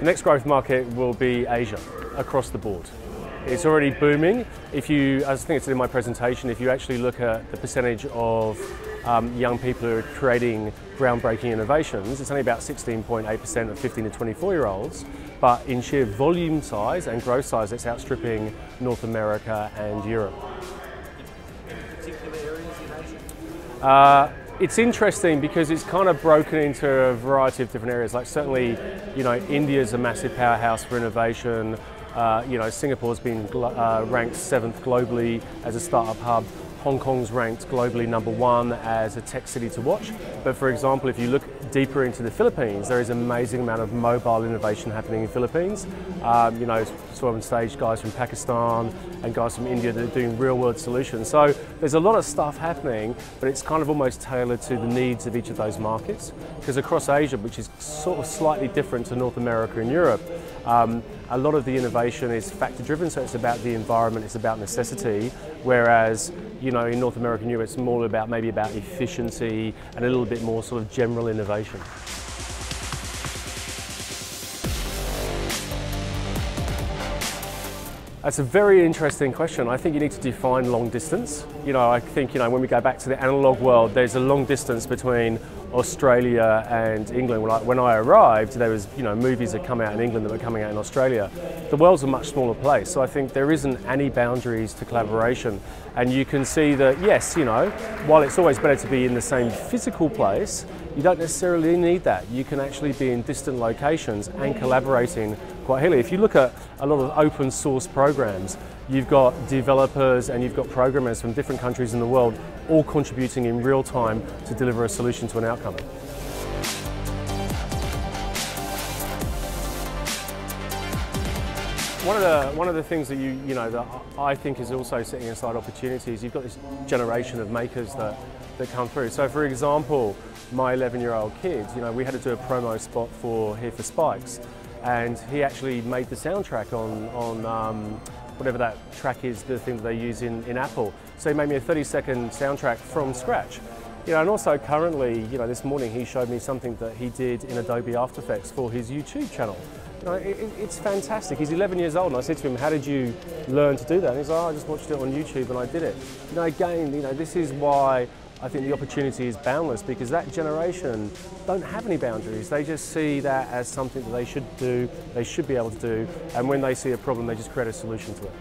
The next growth market will be Asia, across the board. It's already booming. If you, as I think it's in my presentation, if you actually look at the percentage of young people who are creating groundbreaking innovations, it's only about 16.8% of 15 to 24-year-olds, but in sheer volume size and growth size, it's outstripping North America and Europe. Any particular areas in Asia? It's interesting because it's kind of broken into a variety of different areas. Like certainly, India's a massive powerhouse for innovation. Singapore's been ranked 7th globally as a startup hub. Hong Kong's ranked globally #1 as a tech city to watch. But for example, if you look deeper into the Philippines, there is an amazing amount of mobile innovation happening in the Philippines. Saw on stage guys from Pakistan and guys from India that are doing real world solutions. So there's a lot of stuff happening, but it's kind of almost tailored to the needs of each of those markets. Because across Asia, which is sort of slightly different to North America and Europe, a lot of the innovation is factor driven, so it's about the environment, it's about necessity, whereas in North America and Europe it's more about maybe about efficiency and a little bit more sort of general innovation. That's a very interesting question. I think you need to define long distance. I think when we go back to the analog world, there's a long distance between Australia and England. When I arrived, there was movies that come out in England that were coming out in Australia. The world's a much smaller place, so I think there isn't any boundaries to collaboration. And you can see that yes, while it's always better to be in the same physical place, you don't necessarily need that. You can actually be in distant locations and collaborating quite heavily. If you look at a lot of open source programs, you've got developers and you've got programmers from different countries in the world all contributing in real time to deliver a solution to an outcome. One of the things that that I think is also setting aside opportunities, you've got this generation of makers that come through. So for example, my 11-year-old kid, we had to do a promo spot for Spikes, and he actually made the soundtrack on whatever that track is, the thing that they use in Apple. So he made me a 30-second soundtrack from scratch. And also currently, this morning he showed me something that he did in Adobe After Effects for his YouTube channel. It's fantastic. He's 11 years old, and I said to him, "How did you learn to do that?" And he's like, "Oh, I just watched it on YouTube and I did it." Again, this is why I think the opportunity is boundless, because that generation don't have any boundaries. They just see that as something that they should do, they should be able to do, and when they see a problem, they just create a solution to it.